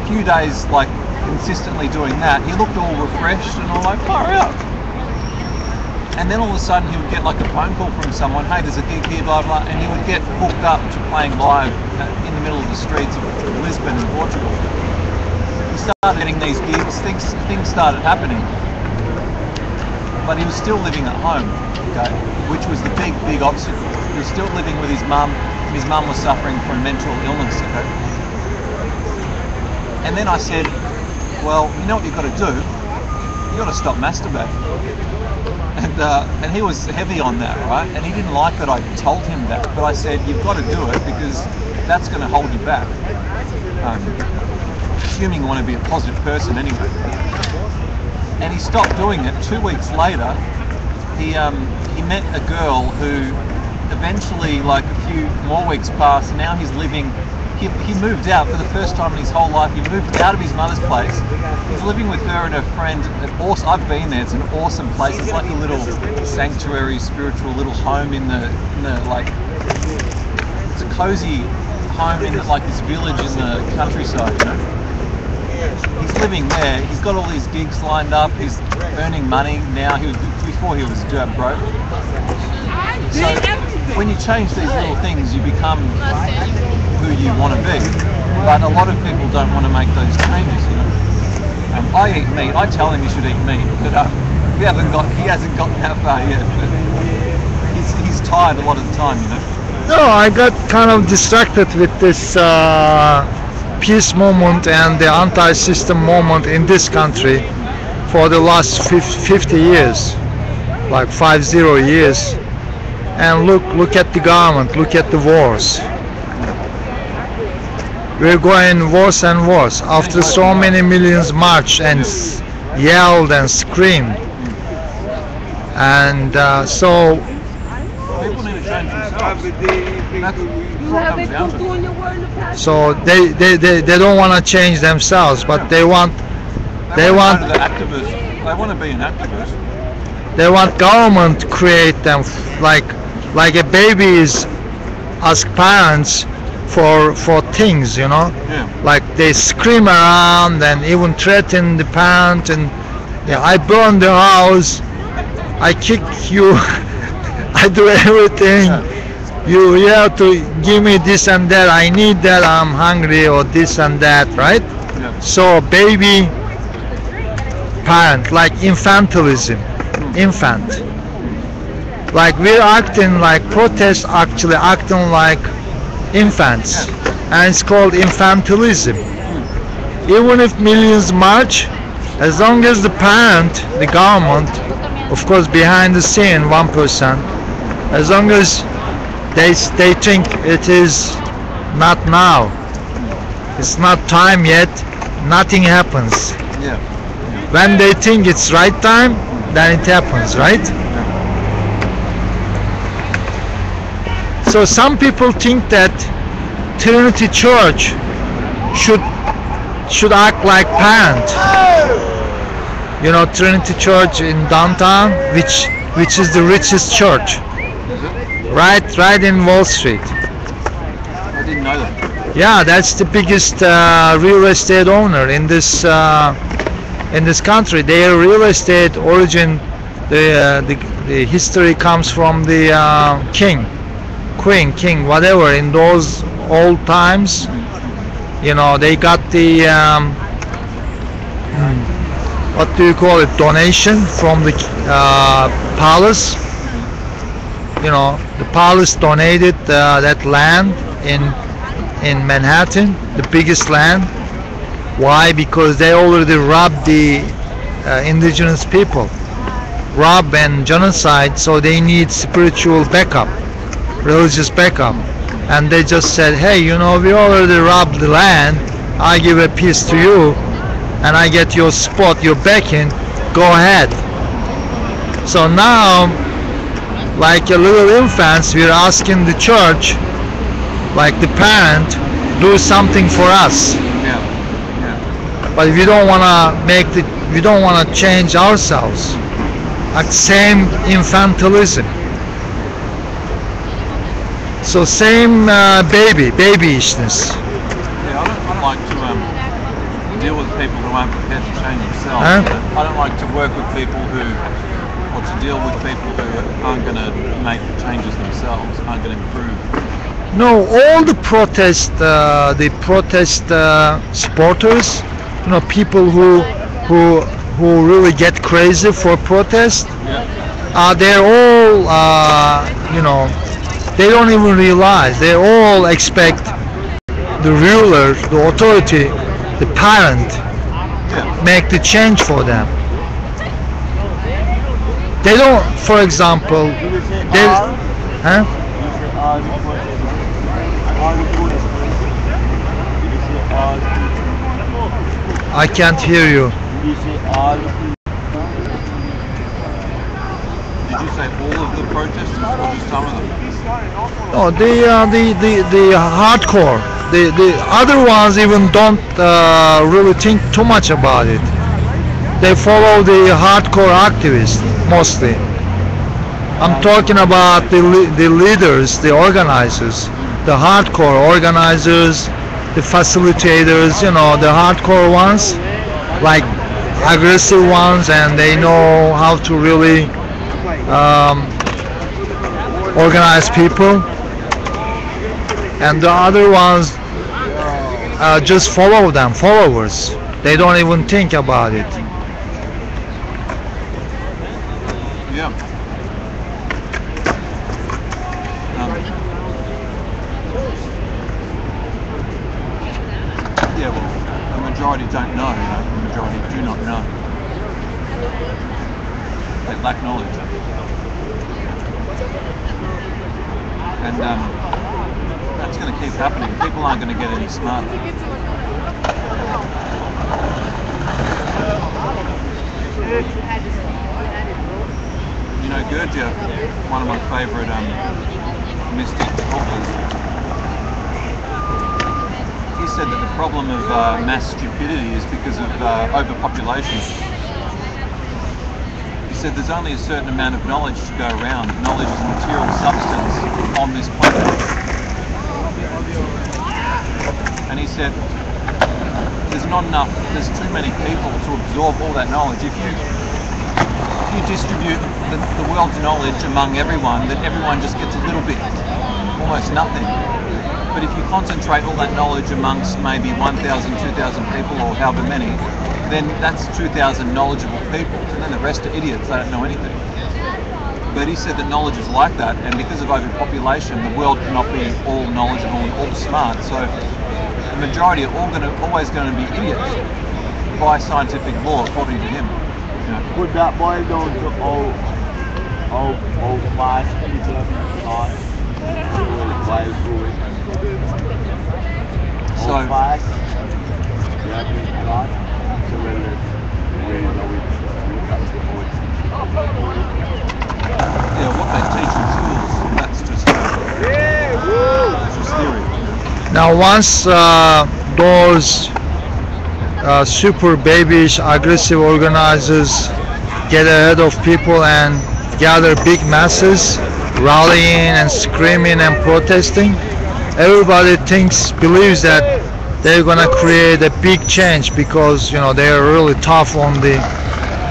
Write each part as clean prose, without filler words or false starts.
few days, like consistently doing that, he looked all refreshed and all like, far out. And then all of a sudden he would get like a phone call from someone, hey, there's a gig here, blah, blah, and he would get hooked up to playing live in the middle of the streets of Lisbon in Portugal. He started getting these gigs, things started happening. But he was still living at home, okay, which was the big obstacle. He was still living with his mum. His mum was suffering from mental illness, okay. And then I said, well, you know what you've got to do? You've got to stop masturbating. And he was heavy on that, right? And he didn't like that I told him that, but I said, you've got to do it because that's going to hold you back. Assuming you want to be a positive person anyway. And he stopped doing it. 2 weeks later, he met a girl who eventually, like a few more weeks passed, now he's living, he moved out for the first time in his whole life. He moved out of his mother's place. He's living with her and her friend. I've been there. It's an awesome place. It's like a little sanctuary, spiritual little home in the like, it's a cozy home in like this village in the countryside, you know. He's living there. He's got all these gigs lined up. He's earning money now. Before he was dirt broke. So when you change these little things, you become who you want to be. But a lot of people don't want to make those changes, you know. I eat meat. I tell him he should eat meat, but he hasn't gotten that far yet. But he's tired a lot of the time, you know. No, I got kind of distracted with this peace movement and the anti-system movement in this country for the last 50 years, like 50 years. And look at the government, look at the wars. We're going worse and worse after so many millions marched and yelled and screamed. And so People need to change themselves. So they don't want to change themselves, but they want They want to be an activist. They want government to create them like a baby is ask parents for things, you know. Yeah. Like they scream around and even threaten the parent and yeah, I burn the house, I kick you, I do everything. Yeah. You have to give me this and that, I need that, I'm hungry, or this and that, right? Yeah. So baby parent, like infantilism, infant. Like we're acting like protest, actually acting like infants, and it's called infantilism. Even if millions march, as long as the parent, the government, of course behind the scene 1%, as long as they think it is not now, it's not time yet, nothing happens. Yeah. When they think it's right time, then it happens, right? So some people think that Trinity Church should act like parent. You know, Trinity Church in downtown, which is the richest church, right in Wall Street. I didn't know that. Yeah, that's the biggest real estate owner in this country. Their real estate origin, the history comes from the king, queen, whatever. In those old times, you know, they got the what do you call it? Donation from the palace. You know, the palace donated that land in Manhattan, the biggest land. Why? Because they already robbed the indigenous people, rob and genocide, so they need spiritual backup, religious backup. And they just said, hey, you know, we already robbed the land, I give a piece to you, and I get your spot, your backing, go ahead. So now, like a little infants, we're asking the church, like the parent, do something for us. But we don't want to we don't want to change ourselves. Like same infantilism. So same babyishness. Yeah, I don't like to deal with people who aren't prepared to change themselves. Huh? I don't like to work with people who, or to deal with people who aren't going to make changes themselves, aren't going to improve. No, all the protest supporters, you know, people who really get crazy for protest. Yeah. They're all, you know, they don't even realize. They all expect the ruler, the authority, the parent, Yeah. make the change for them. They don't, for example, they, huh? I can't hear you. Did you say all of the protesters or just some of them? No, the hardcore. The other ones even don't really think too much about it. They follow the hardcore activists mostly. I'm talking about the leaders, the organizers, the hardcore organizers, the facilitators, you know, the hardcore ones, like aggressive ones, and they know how to really organize people. And the other ones just follow them, followers. They don't even think about it. Yeah. Yeah, well, the majority don't know, you know, the majority do not know. They lack knowledge. And that's going to keep happening. People aren't going to get any smarter. You know, Gurdjieff, one of my favourite mystic authors, he said that the problem of mass stupidity is because of overpopulation. He said there's only a certain amount of knowledge to go around. Knowledge is a material substance on this planet. And he said there's not enough, there's too many people to absorb all that knowledge. If you distribute the world's knowledge among everyone, then everyone just gets a little bit, almost nothing. But if you concentrate all that knowledge amongst maybe 1,000, 2,000 people or however many, then that's 2,000 knowledgeable people, and then the rest are idiots, they don't know anything. But he said that knowledge is like that, and because of overpopulation, the world cannot be all knowledgeable and all smart, so the majority are always going to be idiots by scientific law, according to him. You know. Could that boil down to how fast people are while growing? So, How fast they have been taught to really know it, look at the point. yeah, what they teach in schools, that's just theory. Now, once those super babyish, aggressive organizers get ahead of people and gather big masses, rallying and screaming and protesting, everybody believes that they're gonna create a big change because, you know, they're really tough on the,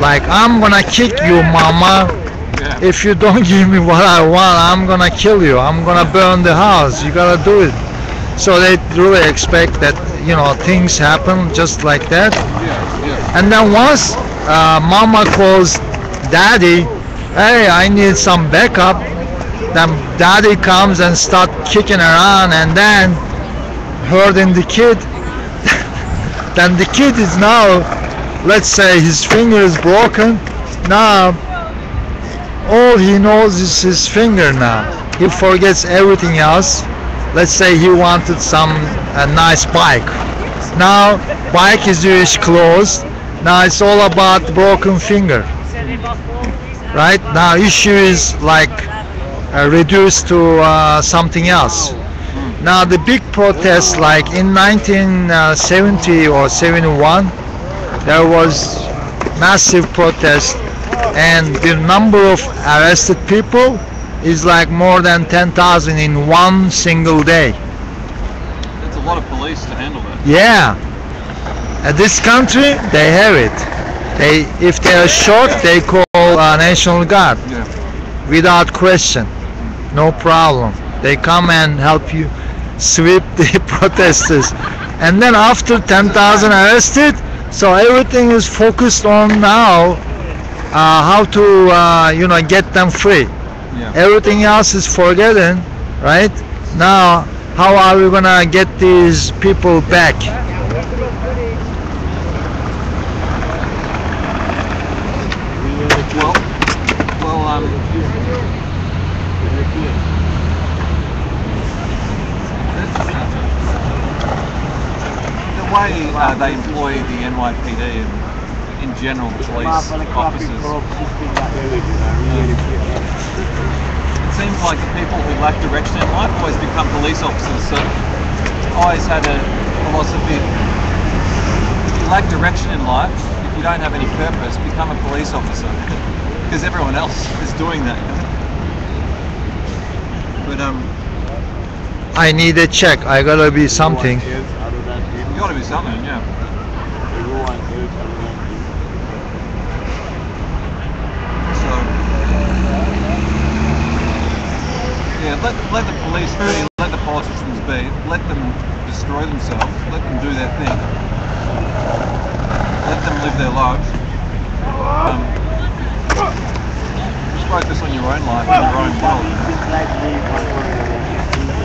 like, I'm gonna kick you, mama. Yeah. If you don't give me what I want, I'm gonna kill you. I'm gonna burn the house. You gotta do it. So they really expect that, you know, things happen just like that. Yeah. And then once mama calls daddy, hey, I need some backup, then daddy comes and start kicking around and then hurting the kid. Then the kid is now, let's say his finger is broken. Now all he knows is his finger now. He forgets everything else. Let's say he wanted a nice bike. Now bike is used closed. Now it's all about the broken finger. Right? Now issue is like reduced to something else. Now the big protests, like in 1970 or 71, there was massive protest, and the number of arrested people is like more than 10,000 in one single day. It's a lot of police to handle that. Yeah. At this country, they have it. If they are short, they call National Guard Yeah. without question, no problem. They come and help you sweep the protesters. And then after 10,000 arrested, so everything is focused on now how to get them free. Yeah. Everything else is forgotten, right? Now, how are we gonna get these people back? Well, the way they employ the NYPD and in general the police officers, it seems like the people who lack direction in life always become police officers. So I always had a philosophy: if you lack direction in life, if you don't have any purpose, become a police officer, because everyone else is doing that. But I need a check. I gotta be something. you got to be something, yeah. So yeah, let the police be, let the politicians be, let them destroy themselves, let them do their thing, let them live their lives. Just focus on your own life and your own world.